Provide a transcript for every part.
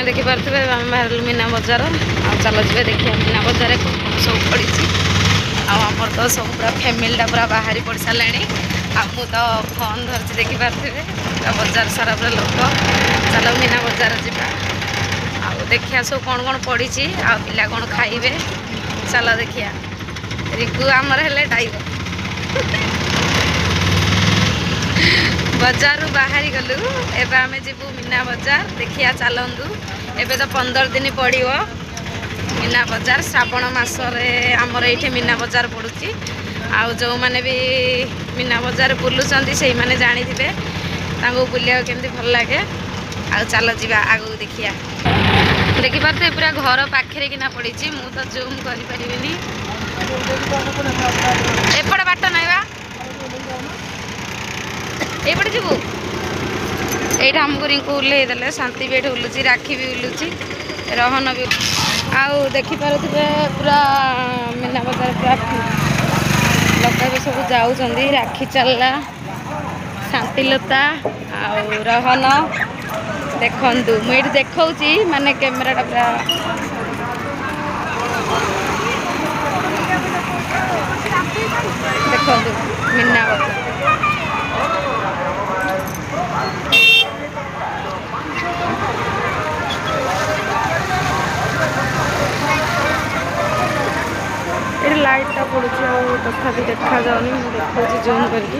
देखिपे आम बाहर मीना बजार आ चल जी देखिए मीना बजार सब पड़ी आमर तो सब पूरा फैमिलीटा पूरा बाहरी पड़ सारे आमु तो फोन धरती देखिपे पूरा बजार सारा पूरा लोक चलो मीना बजार जा देखिया सब कौन कौन पड़ी आ पिला कौन खाइबे चलो देखिया रिकु आमर हेले टाइगर बजार बाहरी गलु एबे आमे जीवु मीना बजार देखिया चलंदु एबे तो 15 दिन पड़ियो मीना बजार श्रावण मासरे आमर एठे मीना बजार पड़ुची आ जो माने भी मीना बजार बुलुचंती सेही माने जानि थिबे तांगो बुलिया केमती भल लागे आ चलो जीवा आगु देखिया देखि पारते पूरा घर पाखरे किना पड़ी मु तो जूम करि परिबिनी एपड़ बाट नाइबा एपटे जीवु एटा हमको रिंकू उल्ले देले शांति भी उल्लुची राखी भी उल्लुची रहन भी आउ देखि पारुथिबे पूरा मीना बजार पूरा लोक भी सब जाउछंदी राखी चलला शांतिलता आउ रहन देखंतु मुझे देखौची माने कैमराटा पूरा देखंतु मीना बजार ये लाइटा पड़ी तथा देखा जाऊनी देखा जूम करके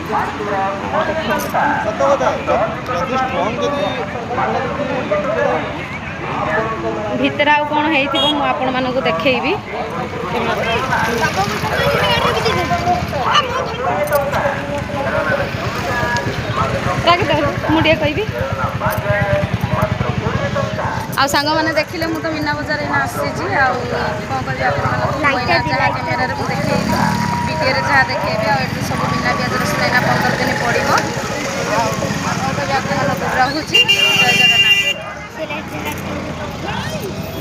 भितर आउ कौन हो आपण मानक देखी मुझे कहबी आ सांग मैंने देखिले मु तो मीना बजार आसी कौन कर कैमेरा देखे वीडियो जहाँ देखेबी सब मीना पियाज रसुण 15 दिन पड़ो रहुची जय जगन्नाथ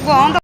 बंद।